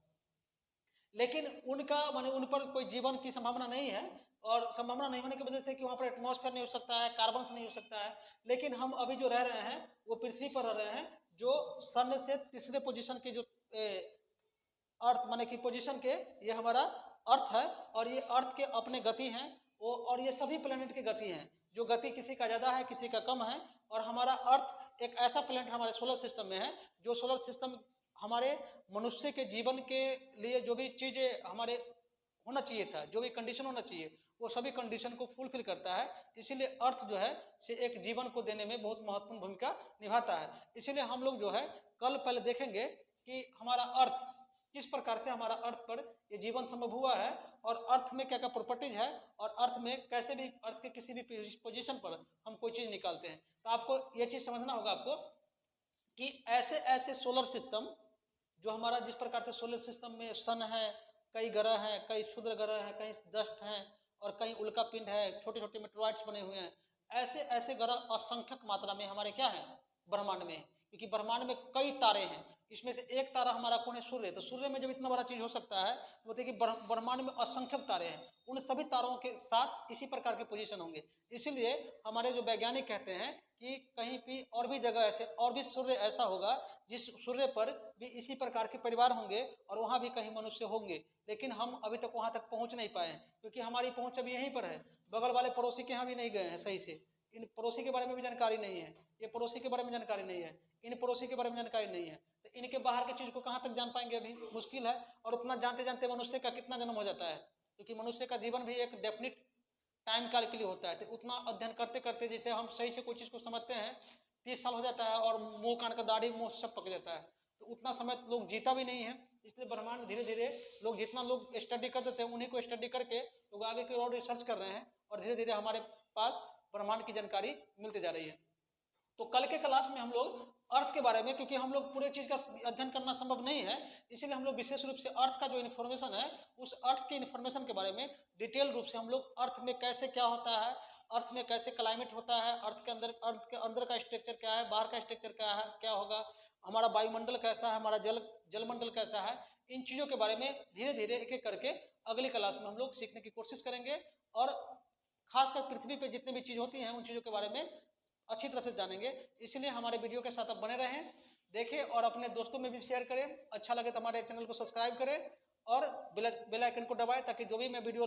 लेकिन उनका माने उन पर कोई जीवन की संभावना नहीं है, और संभावना नहीं होने की वजह से कि वहाँ पर एटमॉस्फेयर नहीं हो सकता है, कार्बन से नहीं हो सकता है। लेकिन हम अभी जो रह रहे हैं वो पृथ्वी पर रह रहे हैं, जो सन से तीसरे पोजीशन के जो अर्थ माने की पोजीशन के ये हमारा अर्थ है, और ये अर्थ के अपने गति हैं वो, और ये सभी प्लेनेट की गति हैं, जो गति किसी का ज़्यादा है किसी का कम है। और हमारा अर्थ एक ऐसा प्लेनेट हमारे सोलर सिस्टम में है, जो सोलर सिस्टम हमारे मनुष्य के जीवन के लिए जो भी चीज़ें हमारे होना चाहिए था, जो भी कंडीशन होना चाहिए, वो सभी कंडीशन को फुलफिल करता है। इसीलिए अर्थ जो है से एक जीवन को देने में बहुत महत्वपूर्ण भूमिका निभाता है। इसीलिए हम लोग जो है कल पहले देखेंगे कि हमारा अर्थ किस प्रकार से, हमारा अर्थ पर ये जीवन संभव हुआ है, और अर्थ में क्या क्या प्रॉपर्टीज है, और अर्थ में कैसे भी अर्थ के किसी भी पोजीशन पर हम कोई चीज़ निकालते हैं। तो आपको ये चीज़ समझना होगा आपको कि ऐसे ऐसे सोलर सिस्टम जो हमारा, जिस प्रकार से सोलर सिस्टम में सन है, कई ग्रह हैं, कई क्षुद्र ग्रह हैं, कई डस्ट हैं, और कई उल्का पिंड है, छोटे छोटे मेटेरॉइड्स बने हुए हैं। ऐसे ऐसे ग्रह असंख्यक मात्रा में हमारे क्या है ब्रह्मांड में, क्योंकि ब्रह्मांड में कई तारे हैं। इसमें से एक तारा हमारा कौन है, सूर्य। तो सूर्य में जब इतना बड़ा चीज हो सकता है तो बोलते हैं कि ब्रह्मांड में असंख्यक तारे हैं, उन सभी तारों के साथ इसी प्रकार के पोजीशन होंगे। इसीलिए हमारे जो वैज्ञानिक कहते हैं कि कहीं भी और भी जगह ऐसे और भी सूर्य ऐसा होगा जिस सूर्य पर भी इसी प्रकार के परिवार होंगे, और वहाँ भी कहीं मनुष्य होंगे। लेकिन हम अभी तक वहाँ तक पहुँच नहीं पाए, क्योंकि हमारी पहुँच अभी यहीं पर है, बगल वाले पड़ोसी के यहाँ भी नहीं गए हैं सही से। इन पड़ोसी के बारे में भी जानकारी नहीं है, ये पड़ोसी के बारे में जानकारी नहीं है, इन पड़ोसी के बारे में जानकारी नहीं है। तो इनके बाहर की चीज को कहाँ तक जान पाएंगे, अभी मुश्किल है। और उतना जानते जानते मनुष्य का कितना जन्म हो जाता है, क्योंकि मनुष्य का जीवन भी एक डेफिनिट टाइम काल के लिए होता है। तो उतना अध्ययन करते करते, जैसे हम सही से कोई चीज को समझते हैं 30 साल हो जाता है, और मुंह कान का दाढ़ी मुंह सब पक जाता है। तो उतना समय लोग जीता भी नहीं है। इसलिए ब्रह्मांड धीरे धीरे लोग, जितना लोग स्टडी कर देते हैं, उन्हीं को स्टडी करके लोग आगे की और रिसर्च कर रहे हैं, और धीरे धीरे हमारे पास ब्रह्मांड की जानकारी मिलती जा रही है। तो कल के क्लास में हम लोग अर्थ के बारे में, क्योंकि हम लोग पूरे चीज का अध्ययन करना संभव नहीं है, इसीलिए हम लोग विशेष रूप से अर्थ का जो इन्फॉर्मेशन है, उस अर्थ के इन्फॉर्मेशन के बारे में डिटेल रूप से हम लोग अर्थ में कैसे क्या होता है, अर्थ में कैसे क्लाइमेट होता है, अर्थ के अंदर का स्ट्रक्चर क्या है, बाहर का स्ट्रक्चर क्या है, क्या होगा, हमारा वायुमंडल कैसा है, हमारा जलमंडल कैसा है, इन चीज़ों के बारे में धीरे धीरे एक एक करके अगली क्लास में हम लोग सीखने की कोशिश करेंगे। और खासकर पृथ्वी पे जितनी भी चीज़ होती हैं उन चीज़ों के बारे में अच्छी तरह से जानेंगे। इसलिए हमारे वीडियो के साथ आप बने रहें, देखें और अपने दोस्तों में भी शेयर करें। अच्छा लगे तो हमारे चैनल को सब्सक्राइब करें और बेल आइकन को दबाएं, ताकि जो भी मैं वीडियो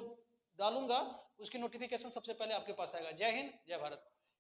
डालूंगा उसकी नोटिफिकेशन सबसे पहले आपके पास आएगा। जय हिंद, जय भारत।